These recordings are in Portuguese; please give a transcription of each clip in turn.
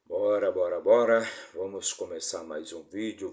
Bora. Vamos começar mais um vídeo.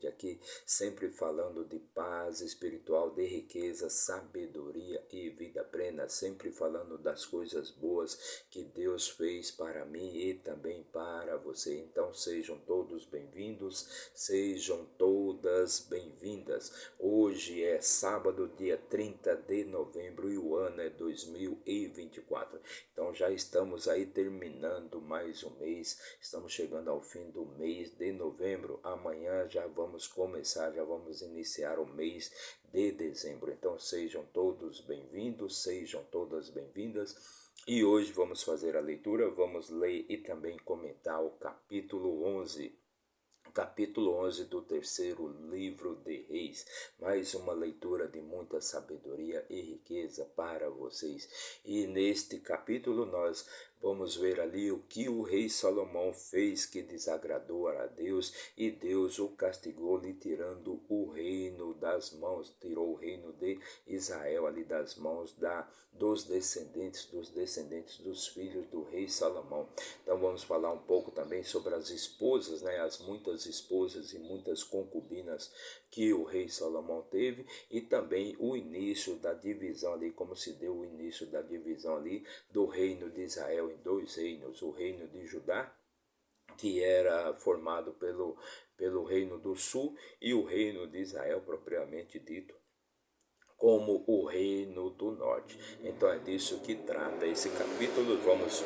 Aqui, sempre falando de paz espiritual, de riqueza, sabedoria e vida plena. Sempre falando das coisas boas que Deus fez para mim e também para você. Então sejam todos bem-vindos, sejam todas bem-vindas. Hoje é sábado, dia 30 de novembro e o ano é 2024. Então já estamos aí terminando mais um mês, estamos chegando ao fim do mês de novembro. Amanhã já vamos iniciar o mês de dezembro. Então sejam todos bem-vindos, sejam todas bem-vindas. E hoje vamos fazer a leitura, vamos ler e também comentar o capítulo 11. Capítulo 11 do terceiro livro de Reis, mais uma leitura de muita sabedoria e riqueza para vocês. E neste capítulo nós vamos ver ali o que o rei Salomão fez que desagradou a Deus, e Deus o castigou lhe tirando o reino das mãos, tirou o reino de Israel ali das mãos dos descendentes dos filhos do rei Salomão. Então vamos falar um pouco também sobre as esposas, né? As muitas esposas e muitas concubinas que o rei Salomão teve, e também o início da divisão ali, como se deu o início da divisão ali do reino de Israel em dois reinos: o reino de Judá, que era formado pelo reino do sul, e o reino de Israel propriamente dito como o reino do norte. Então é disso que trata esse capítulo. Vamos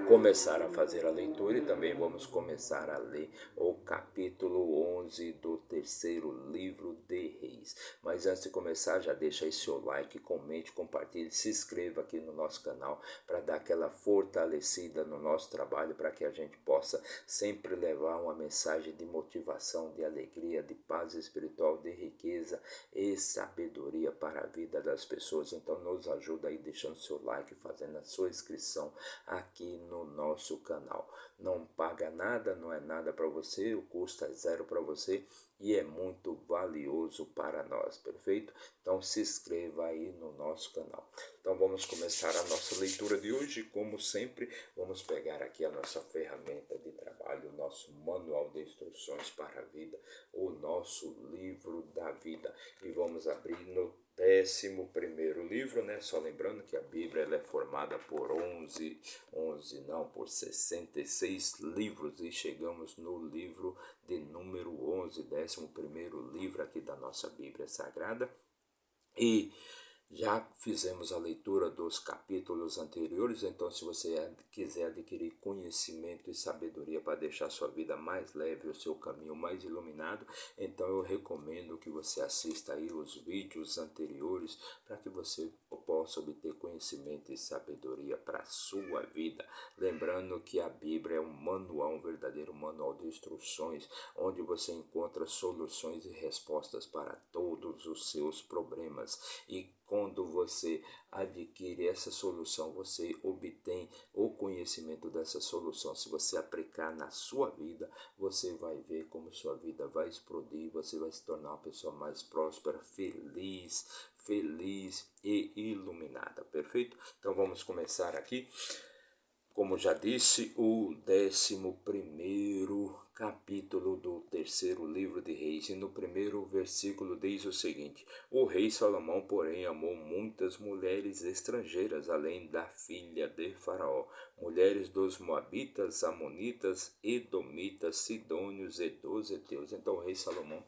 começar a fazer a leitura e também vamos começar a ler o capítulo 11 do terceiro livro de Reis. Mas antes de começar, já deixa aí seu like, comente, compartilhe, se inscreva aqui no nosso canal para dar aquela fortalecida no nosso trabalho, para que a gente possa sempre levar uma mensagem de motivação, de alegria, de paz espiritual, de riqueza e sabedoria para a vida das pessoas. Então nos ajuda aí deixando seu like, fazendo a sua inscrição aqui no nosso canal. Não paga nada, não é nada para você, o custo é zero para você e é muito valioso para nós, perfeito? Então se inscreva aí no nosso canal. Então vamos começar a nossa leitura de hoje. Como sempre, vamos pegar aqui a nossa ferramenta de trabalho, o nosso manual de instruções para a vida, o nosso livro da vida, e vamos abrir no 11º livro, né? Só lembrando que a Bíblia ela é formada por 66 livros, e chegamos no livro de número 11, 11º livro aqui da nossa Bíblia Sagrada. E já fizemos a leitura dos capítulos anteriores, então se você quiser adquirir conhecimento e sabedoria para deixar sua vida mais leve, o seu caminho mais iluminado, então eu recomendo que você assista aí os vídeos anteriores para que você possa obter conhecimento e sabedoria para a sua vida. Lembrando que a Bíblia é um manual, um verdadeiro manual de instruções, onde você encontra soluções e respostas para todos os seus problemas. E quando você adquire essa solução, você obtém o conhecimento dessa solução. Se você aplicar na sua vida, você vai ver como sua vida vai explodir, você vai se tornar uma pessoa mais próspera, feliz e iluminada, perfeito? Então vamos começar aqui. Como já disse, o 11º capítulo do terceiro livro de Reis, e no primeiro versículo diz o seguinte: o rei Salomão, porém, amou muitas mulheres estrangeiras, além da filha de Faraó, mulheres dos Moabitas, Amonitas, Edomitas, Sidônios e dos Heteus. Então o rei Salomão,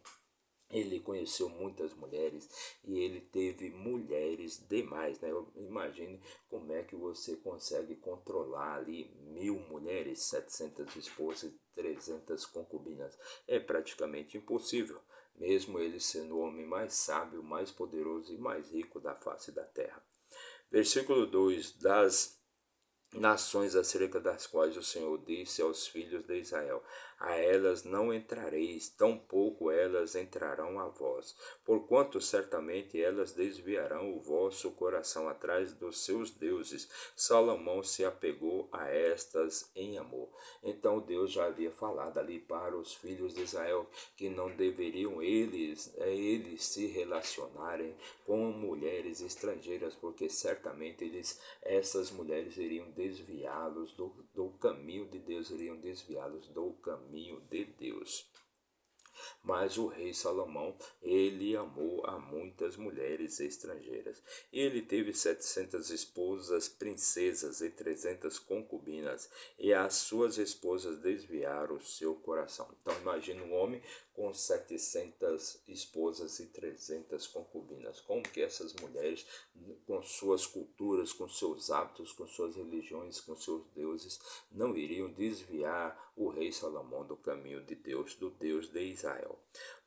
ele conheceu muitas mulheres, e ele teve mulheres demais, né? Imagine como é que você consegue controlar ali 1000 mulheres, 700 esposas, 300 concubinas. É praticamente impossível, mesmo ele sendo o homem mais sábio, mais poderoso e mais rico da face da terra. Versículo 2: das nações acerca das quais o Senhor disse aos filhos de Israel: a elas não entrareis, tampouco elas entrarão a vós, porquanto certamente elas desviarão o vosso coração atrás dos seus deuses. Salomão se apegou a estas em amor. Então Deus já havia falado ali para os filhos de Israel que não deveriam eles se relacionarem com mulheres estrangeiras, porque certamente essas mulheres iriam desviá-los do caminho de Deus, iriam desviá-los do caminho de Deus. Mas o rei Salomão, ele amou a muitas mulheres estrangeiras. Ele teve 700 esposas princesas e 300 concubinas, e as suas esposas desviaram o seu coração. Então imagina um homem com 700 esposas e 300 concubinas. Como que essas mulheres, com suas culturas, com seus hábitos, com suas religiões, com seus deuses, não iriam desviar o rei Salomão do caminho de Deus, do Deus de Israel?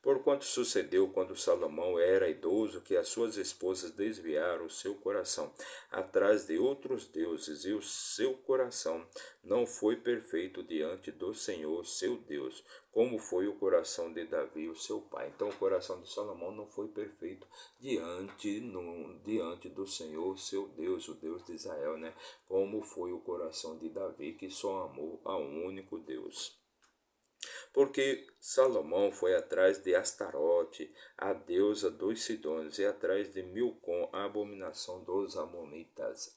Porquanto sucedeu quando Salomão era idoso que as suas esposas desviaram o seu coração atrás de outros deuses, e o seu coração não foi perfeito diante do Senhor, seu Deus, como foi o coração de Davi, o seu pai. Então o coração de Salomão não foi perfeito diante do Senhor, seu Deus, o Deus de Israel, né? Como foi o coração de Davi, que só amou a um único Deus. Porque Salomão foi atrás de Astarote, a deusa dos Sidônios, e atrás de Milcom, a abominação dos amonitas.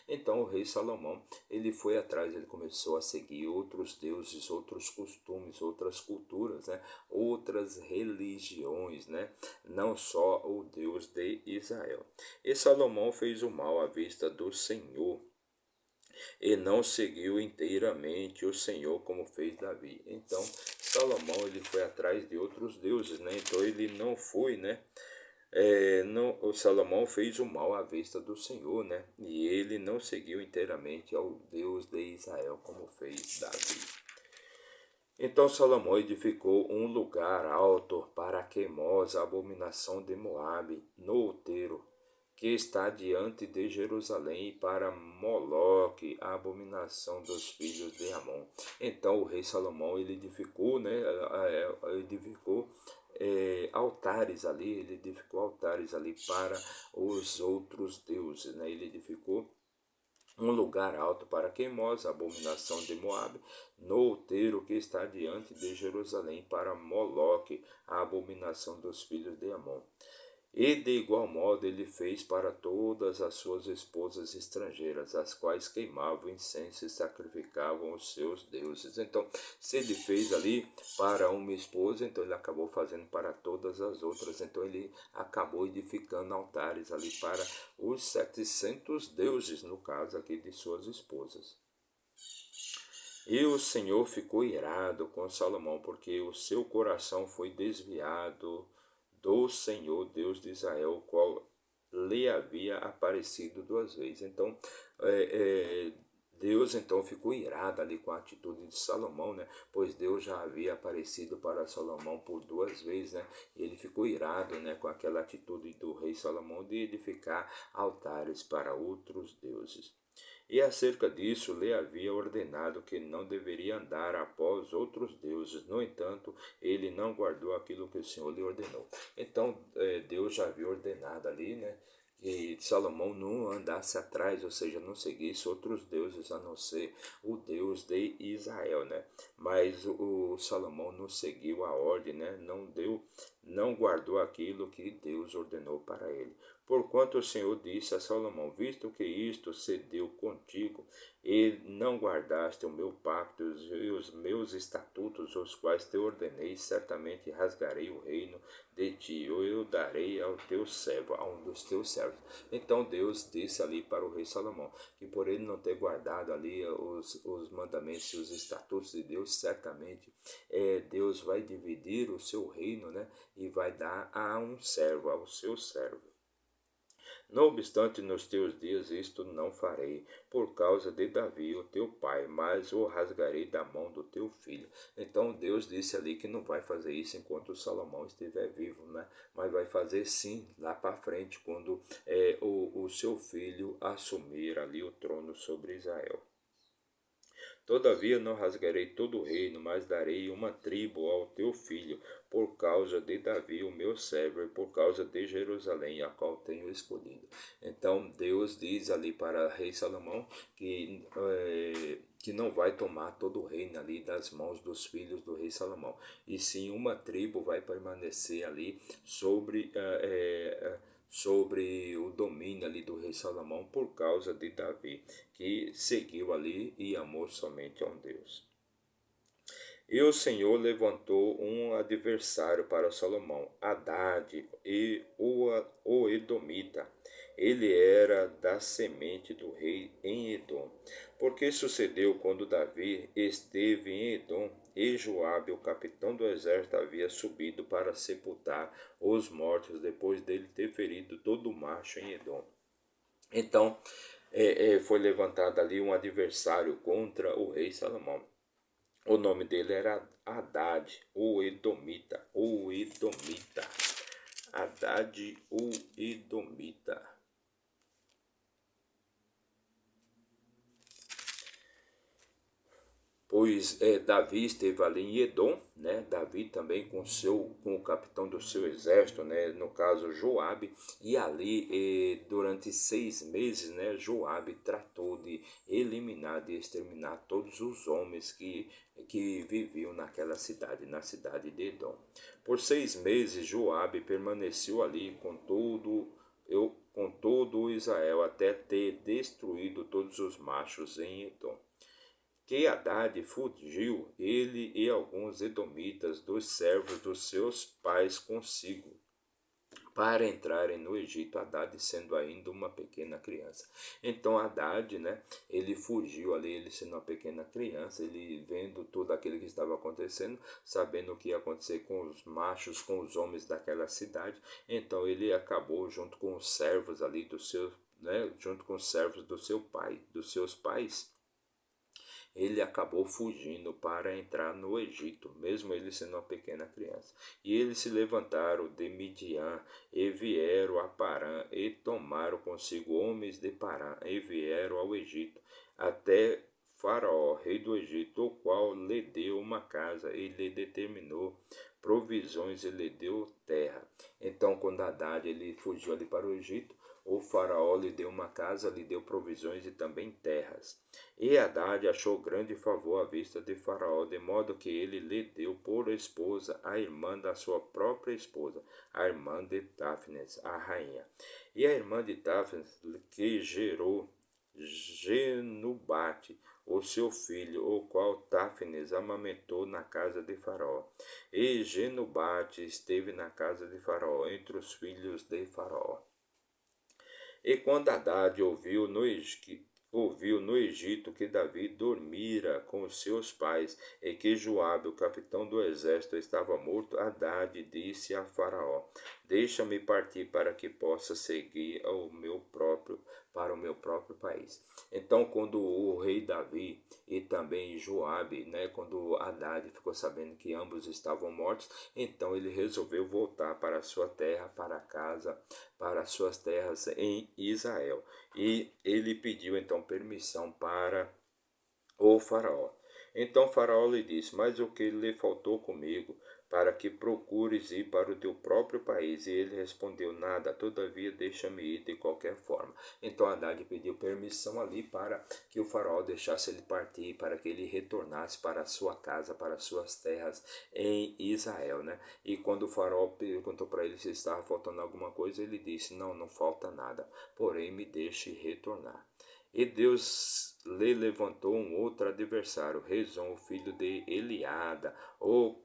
Então o rei Salomão, ele foi atrás, ele começou a seguir outros deuses, outros costumes, outras culturas, né? Outras religiões, né? Não só o Deus de Israel. E Salomão fez o mal à vista do Senhor, e não seguiu inteiramente o Senhor como fez Davi. Então Salomão, ele foi atrás de outros deuses, né? Então ele não foi, né? O Salomão fez o mal à vista do Senhor, né? E ele não seguiu inteiramente ao Deus de Israel como fez Davi. Então Salomão edificou um lugar alto para Quemos, a abominação de Moabe, no outeiro que está diante de Jerusalém, e para Moloque, a abominação dos filhos de Amon. Então o rei Salomão, ele edificou, né, edificou altares ali, ele edificou altares ali para os outros deuses, né? Ele edificou um lugar alto para Quemos, a abominação de Moabe, no outeiro que está diante de Jerusalém, para Moloque, a abominação dos filhos de Amon. E de igual modo ele fez para todas as suas esposas estrangeiras, as quais queimavam incenso e sacrificavam os seus deuses. Então, se ele fez ali para uma esposa, então ele acabou fazendo para todas as outras. Então ele acabou edificando altares ali para os 700 deuses, no caso aqui de suas esposas. E o Senhor ficou irado com Salomão, porque o seu coração foi desviado do Senhor, Deus de Israel, o qual lhe havia aparecido 2 vezes. Então, Deus então ficou irado ali com a atitude de Salomão, né? Pois Deus já havia aparecido para Salomão por 2 vezes, né? E ele ficou irado, né, com aquela atitude do rei Salomão de edificar altares para outros deuses. E acerca disso lhe havia ordenado que não deveria andar após outros deuses. No entanto, ele não guardou aquilo que o Senhor lhe ordenou. Então, Deus já havia ordenado ali, né, que Salomão não andasse atrás, ou seja, não seguisse outros deuses a não ser o Deus de Israel, né? Mas o Salomão não seguiu a ordem, né? Não guardou aquilo que Deus ordenou para ele. Porquanto o Senhor disse a Salomão: visto que isto se deu contigo, e não guardaste o meu pacto e os meus estatutos, os quais te ordenei, certamente rasgarei o reino de ti, ou eu darei ao teu servo, a um dos teus servos. Então Deus disse ali para o rei Salomão que por ele não ter guardado ali os mandamentos e os estatutos de Deus, certamente Deus vai dividir o seu reino, né, e vai dar a um servo, ao seu servo. Não obstante, nos teus dias isto não farei, por causa de Davi, o teu pai, mas o rasgarei da mão do teu filho. Então Deus disse ali que não vai fazer isso enquanto Salomão estiver vivo, né? Mas vai fazer sim lá para frente, quando o seu filho assumir ali o trono sobre Israel. Todavia não rasgarei todo o reino, mas darei uma tribo ao teu filho, por causa de Davi, o meu servo, e por causa de Jerusalém, a qual tenho escolhido. Então Deus diz ali para rei Salomão que não vai tomar todo o reino ali das mãos dos filhos do rei Salomão, e sim uma tribo vai permanecer ali sobre o domínio ali do rei Salomão por causa de Davi, que seguiu ali e amou somente a um Deus. E o Senhor levantou um adversário para Salomão, Hadade e o Edomita. Ele era da semente do rei em Edom. Porque sucedeu quando Davi esteve em Edom, e Joabe, o capitão do exército, havia subido para sepultar os mortos depois dele ter ferido todo o macho em Edom. Então, foi levantado ali um adversário contra o rei Salomão. O nome dele era Haddad, o Edomita, o Edomita. Haddad, o Edomita. Pois Davi esteve ali em Edom, né? Davi também com o capitão do seu exército, né? No caso Joabe, e ali durante 6 meses, né? Joabe tratou de eliminar, de exterminar todos os homens que viviam naquela cidade, na cidade de Edom. Por 6 meses Joabe permaneceu ali com todo Israel até ter destruído todos os machos em Edom. Que Haddad fugiu, ele e alguns edomitas dos servos dos seus pais consigo, para entrarem no Egito, Haddad sendo ainda uma pequena criança. Então Haddad, né, ele fugiu ali, ele sendo uma pequena criança, ele vendo tudo aquilo que estava acontecendo, sabendo o que ia acontecer com os machos, com os homens daquela cidade, então ele acabou junto com os servos ali dos seus, né, junto com os servos do seu pai, dos seus pais, ele acabou fugindo para entrar no Egito, mesmo ele sendo uma pequena criança. E eles se levantaram de Midian e vieram a Parã e tomaram consigo homens de Parã e vieram ao Egito, até Faraó, rei do Egito, o qual lhe deu uma casa e lhe determinou provisões e lhe deu terra. Então, quando Haddad ele fugiu ali para o Egito, o faraó lhe deu uma casa, lhe deu provisões e também terras. E Haddad achou grande favor à vista de Faraó, de modo que ele lhe deu por esposa a irmã da sua própria esposa, a irmã de Táfnis, a rainha. E a irmã de Táfnis, que gerou Genubate, o seu filho, o qual Táfnis amamentou na casa de Faraó. E Genubate esteve na casa de Faraó, entre os filhos de Faraó. E quando Haddad ouviu no Egito que Davi dormira com os seus pais e que Joabe, o capitão do exército, estava morto, Haddad disse a Faraó: Deixa-me partir para que possa seguir para o meu próprio país. Então, quando o rei Davi e também Joabe, né, quando Haddad ficou sabendo que ambos estavam mortos, então ele resolveu voltar para a sua terra, para casa, para as suas terras em Israel. E ele pediu então permissão para o faraó. Então Faraó lhe disse: Mas o que lhe faltou comigo, para que procures ir para o teu próprio país? E ele respondeu: Nada, todavia deixa-me ir de qualquer forma. Então Haddad pediu permissão ali para que o faraó deixasse ele partir, para que ele retornasse para a sua casa, para as suas terras em Israel, né? E quando o faraó perguntou para ele se estava faltando alguma coisa, ele disse: Não, não falta nada, porém me deixe retornar. E Deus lhe levantou um outro adversário, Rezon, o filho de Eliada, o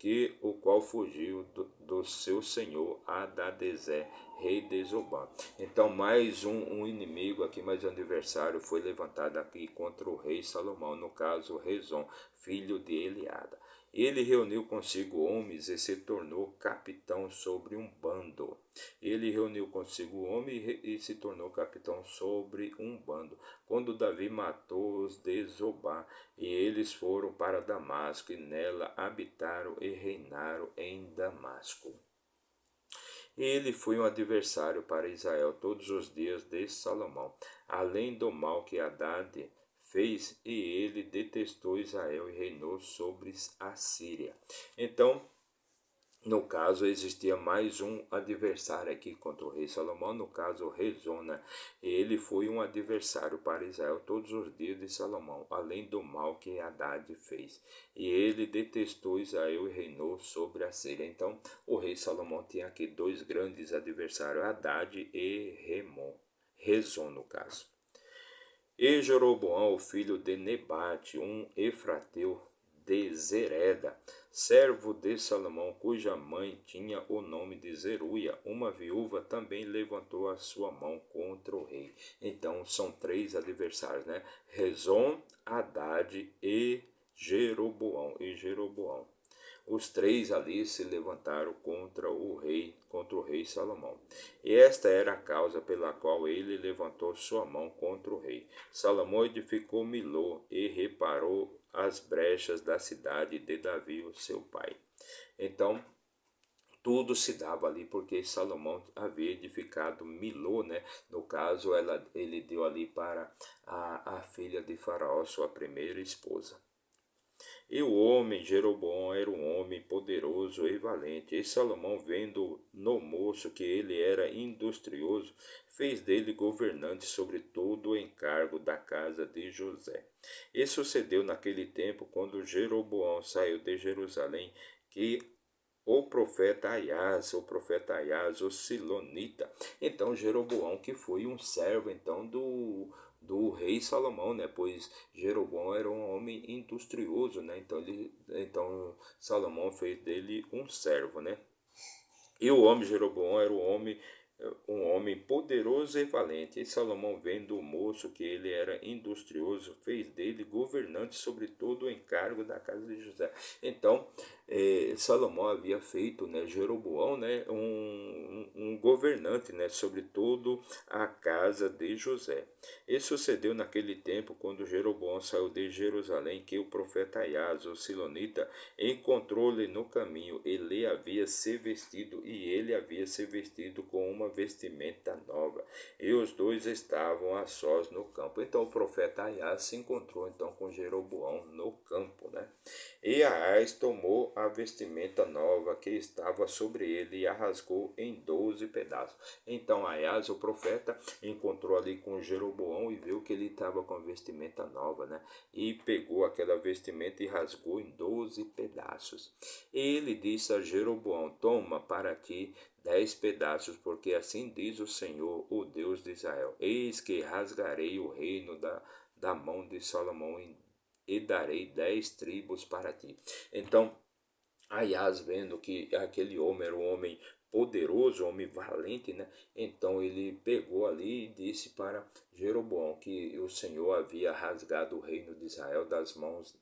qual fugiu do seu senhor Adadezé, rei de Zobá. Então mais um inimigo aqui, mais um adversário foi levantado aqui contra o rei Salomão, no caso Rezon, filho de Eliada. Ele reuniu consigo homens e se tornou capitão sobre um bando. Ele reuniu consigo homens e se tornou capitão sobre um bando. Quando Davi matou os de Zobá, e eles foram para Damasco, e nela habitaram e reinaram em Damasco. Ele foi um adversário para Israel todos os dias de Salomão, além do mal que Haddad fez, e ele detestou Israel e reinou sobre a Síria. Então, no caso, existia mais um adversário aqui contra o rei Salomão, no caso, Rezona. Ele foi um adversário para Israel todos os dias de Salomão, além do mal que Haddad fez. E ele detestou Israel e reinou sobre a Síria. Então, o rei Salomão tinha aqui dois grandes adversários, Haddad e Rezon, no caso. E Jeroboão, o filho de Nebate, um efrateu de Zereda, servo de Salomão, cuja mãe tinha o nome de Zeruia, uma viúva, também levantou a sua mão contra o rei. Então são três adversários, né? Rezon, Haddad e Jeroboão. Os três ali se levantaram contra o rei Salomão. E esta era a causa pela qual ele levantou sua mão contra o rei. Salomão edificou Milô e reparou as brechas da cidade de Davi, o seu pai. Então, tudo se dava ali porque Salomão havia edificado Milô, né? No caso, ele deu ali para a filha de Faraó, sua primeira esposa. E o homem Jeroboão era um homem poderoso e valente. E Salomão, vendo no moço que ele era industrioso, fez dele governante sobre todo o encargo da casa de José. E sucedeu naquele tempo, quando Jeroboão saiu de Jerusalém, que o profeta Aias, o Silonita. Então Jeroboão, que foi um servo então do rei Salomão, né? Pois Jeroboão era um homem industrioso, né? Então Salomão fez dele um servo, né? E o homem Jeroboão era um homem poderoso e valente. E Salomão, vendo o moço que ele era industrioso, fez dele governante sobre todo o encargo da casa de José. Então, Salomão havia feito, né, Jeroboão, né, um governante, né, sobre todo a casa de José. E sucedeu naquele tempo, quando Jeroboão saiu de Jerusalém, que o profeta Aias, o Silonita, encontrou-lhe no caminho, e ele havia se vestido com uma vestimenta nova, e os dois estavam a sós no campo. Então o profeta Aias se encontrou então com Jeroboão no campo, né? E Aias tomou a vestimenta nova que estava sobre ele e a rasgou em 12 pedaços. Então Aias, o profeta, encontrou ali com Jeroboão e viu que ele estava com a vestimenta nova, né? E pegou aquela vestimenta e rasgou em 12 pedaços. Ele disse a Jeroboão: toma para ti 10 pedaços, porque assim diz o Senhor, o Deus de Israel: eis que rasgarei o reino da mão de Salomão e darei 10 tribos para ti. Então, Aias, vendo que aquele homem era um homem poderoso, um homem valente, né? Então ele pegou ali e disse para Jeroboão que o Senhor havia rasgado o reino de Israel das mãos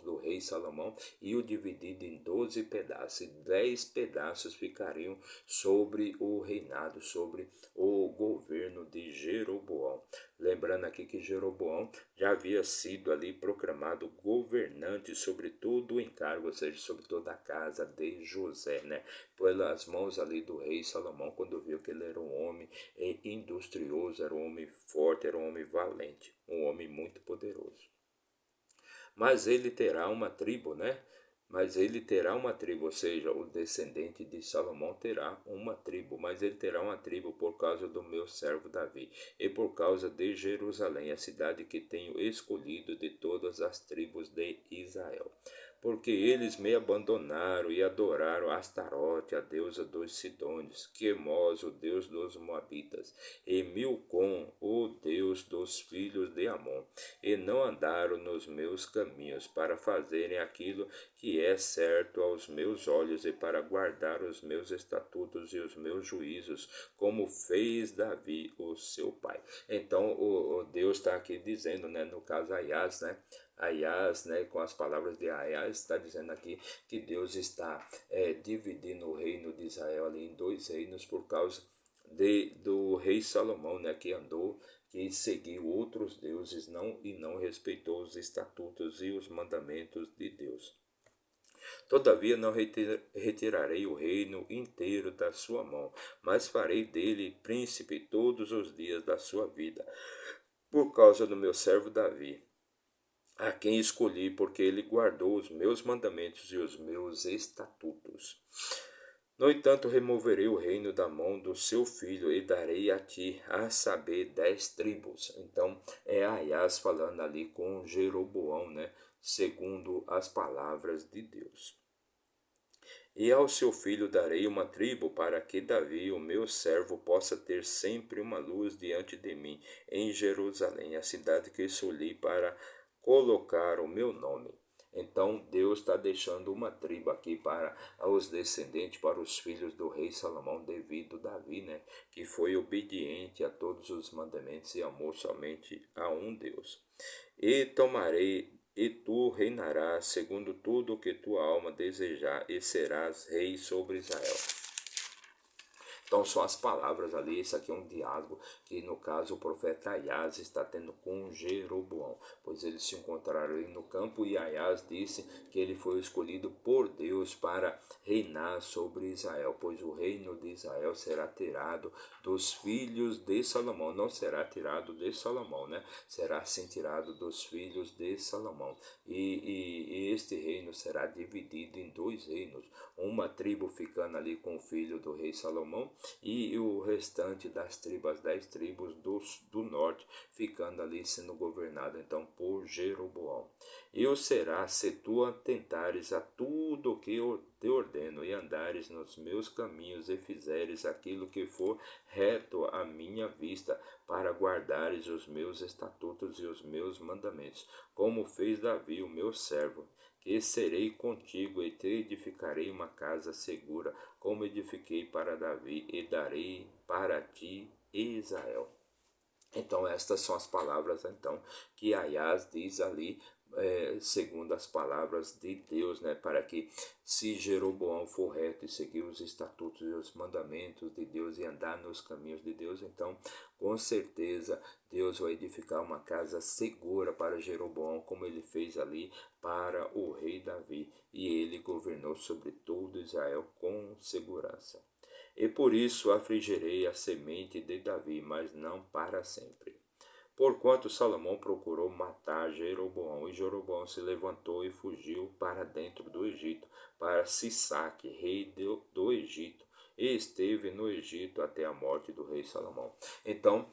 do rei Salomão, e o dividido em 12 pedaços, e 10 pedaços ficariam sobre o reinado, sobre o governo de Jeroboão. Lembrando aqui que Jeroboão já havia sido ali proclamado governante sobre todo o encargo, ou seja, sobre toda a casa de José, né? Pelas mãos ali do rei Salomão, quando viu que ele era um homem industrioso, era um homem forte, era um homem valente, um homem muito poderoso. Mas ele terá uma tribo, né? Mas ele terá uma tribo, ou seja, o descendente de Salomão terá uma tribo, mas ele terá uma tribo por causa do meu servo Davi, e por causa de Jerusalém, a cidade que tenho escolhido de todas as tribos de Israel. Porque eles me abandonaram e adoraram Astarote, a deusa dos Sidônios, Quemos, o deus dos Moabitas, e Milcom, o deus dos filhos de Amon, e não andaram nos meus caminhos para fazerem aquilo que é certo aos meus olhos, e para guardar os meus estatutos e os meus juízos, como fez Davi, o seu pai. Então o Deus está aqui dizendo, né, no caso Aias, né? Aias, né, com as palavras de Aias, está dizendo aqui que Deus está dividindo o reino de Israel ali em dois reinos por causa do rei Salomão, né, que seguiu outros deuses e não respeitou os estatutos e os mandamentos de Deus. Todavia não retirarei o reino inteiro da sua mão, mas farei dele príncipe todos os dias da sua vida. por causa do meu servo Davi, a quem escolhi, porque ele guardou os meus mandamentos e os meus estatutos. No entanto, removerei o reino da mão do seu filho e darei a ti, a saber, 10 tribos. Então, é Aias falando ali com Jeroboão, né? Segundo as palavras de Deus. E ao seu filho darei uma tribo, para que Davi, o meu servo, possa ter sempre uma luz diante de mim, em Jerusalém, a cidade que escolhi para colocar o meu nome. Então Deus está deixando uma tribo aqui para os descendentes, para os filhos do rei Salomão, devido a Davi, né, que foi obediente a todos os mandamentos e amou somente a um Deus. E tomarei, e tu reinarás segundo tudo o que tua alma desejar, e serás rei sobre Israel. Então são as palavras ali, isso aqui é um diálogo que no caso o profeta Aias está tendo com Jeroboão, pois eles se encontraram ali no campo e Aias disse que ele foi escolhido por Deus para reinar sobre Israel, pois o reino de Israel será tirado dos filhos de Salomão, não será tirado de Salomão, né? Será sim tirado dos filhos de Salomão, e este reino será dividido em 2 reinos, uma tribo ficando ali com o filho do rei Salomão e o restante das tribos, 10 tribos do norte, ficando ali sendo governado então por Jeroboão. E o será se tu atentares a tudo o que eu te ordeno e andares nos meus caminhos e fizeres aquilo que for reto à minha vista, para guardares os meus estatutos e os meus mandamentos, como fez Davi, o meu servo, que serei contigo e te edificarei uma casa segura, como edifiquei para Davi, e darei para ti Israel. Então estas são as palavras então que Aias diz ali, segundo as palavras de Deus, né, para que se Jeroboão for reto e seguir os estatutos e os mandamentos de Deus e andar nos caminhos de Deus, então com certeza Deus vai edificar uma casa segura para Jeroboão, como ele fez ali para o rei Davi, e ele governou sobre todo Israel com segurança. E por isso afligirei a semente de Davi, mas não para sempre. Porquanto Salomão procurou matar Jeroboão, e Jeroboão se levantou e fugiu para dentro do Egito, para Sisaque, rei do Egito, e esteve no Egito até a morte do rei Salomão. Então,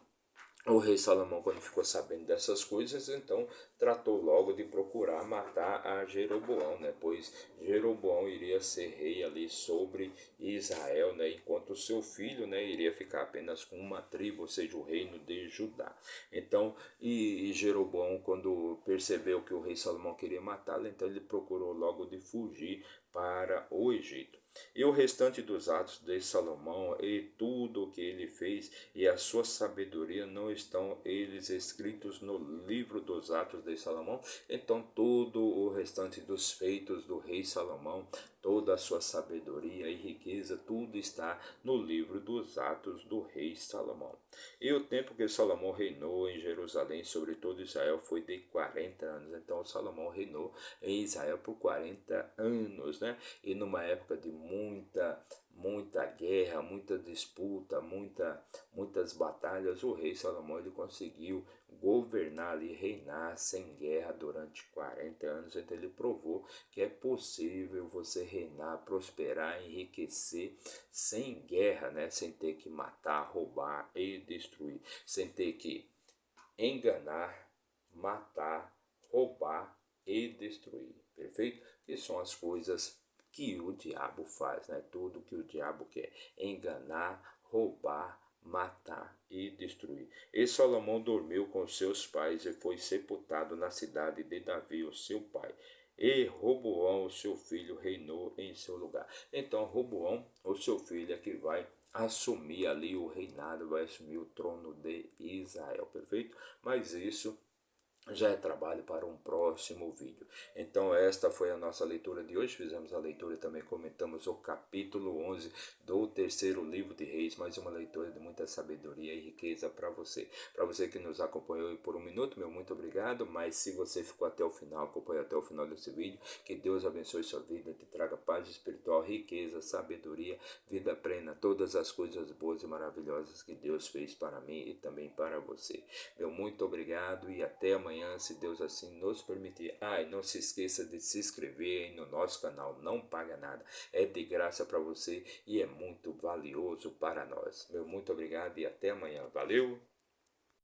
o rei Salomão, quando ficou sabendo dessas coisas, então tratou logo de procurar matar a Jeroboão, né? Pois Jeroboão iria ser rei ali sobre Israel, né? Enquanto o seu filho, né, iria ficar apenas com uma tribo, ou seja, o reino de Judá. Então, e Jeroboão, quando percebeu que o rei Salomão queria matá-lo, então ele procurou logo de fugir para o Egito. E o restante dos atos de Salomão e tudo o que ele fez e a sua sabedoria, não estão eles escritos no livro dos atos de Salomão? Então todo o restante dos feitos do rei Salomão, toda a sua sabedoria e riqueza, tudo está no livro dos atos do rei Salomão. E o tempo que Salomão reinou em Jerusalém sobre todo Israel foi de 40 anos. Então Salomão reinou em Israel por 40 anos, né? E numa época de muita guerra, muita disputa, muitas batalhas, o rei Salomão ele conseguiu governar e reinar sem guerra durante 40 anos. Então ele provou que é possível você reinar, prosperar, enriquecer sem guerra, né? Sem ter que matar, roubar e destruir, sem ter que enganar, matar, roubar e destruir. Perfeito? Que são as coisas que o diabo faz, né? Tudo que o diabo quer: enganar, roubar, matar e destruir. E Salomão dormiu com seus pais e foi sepultado na cidade de Davi, o seu pai. E Roboão, o seu filho, reinou em seu lugar. Então Roboão, o seu filho, é que vai assumir ali o reinado, vai assumir o trono de Israel, perfeito? Mas isso já é trabalho para um próximo vídeo. Então esta foi a nossa leitura de hoje, fizemos a leitura e também comentamos o capítulo 11 do terceiro livro de Reis, mais uma leitura de muita sabedoria e riqueza para você. Para você que nos acompanhou por um minuto, meu muito obrigado, mas se você ficou até o final, acompanhou até o final desse vídeo, que Deus abençoe sua vida, te traga paz espiritual, riqueza, sabedoria, vida plena, todas as coisas boas e maravilhosas que Deus fez para mim e também para você. Meu muito obrigado e até amanhã, se Deus assim nos permitir. E não se esqueça de se inscrever no nosso canal, não paga nada, é de graça para você e é muito valioso para nós. Meu muito obrigado e até amanhã. Valeu!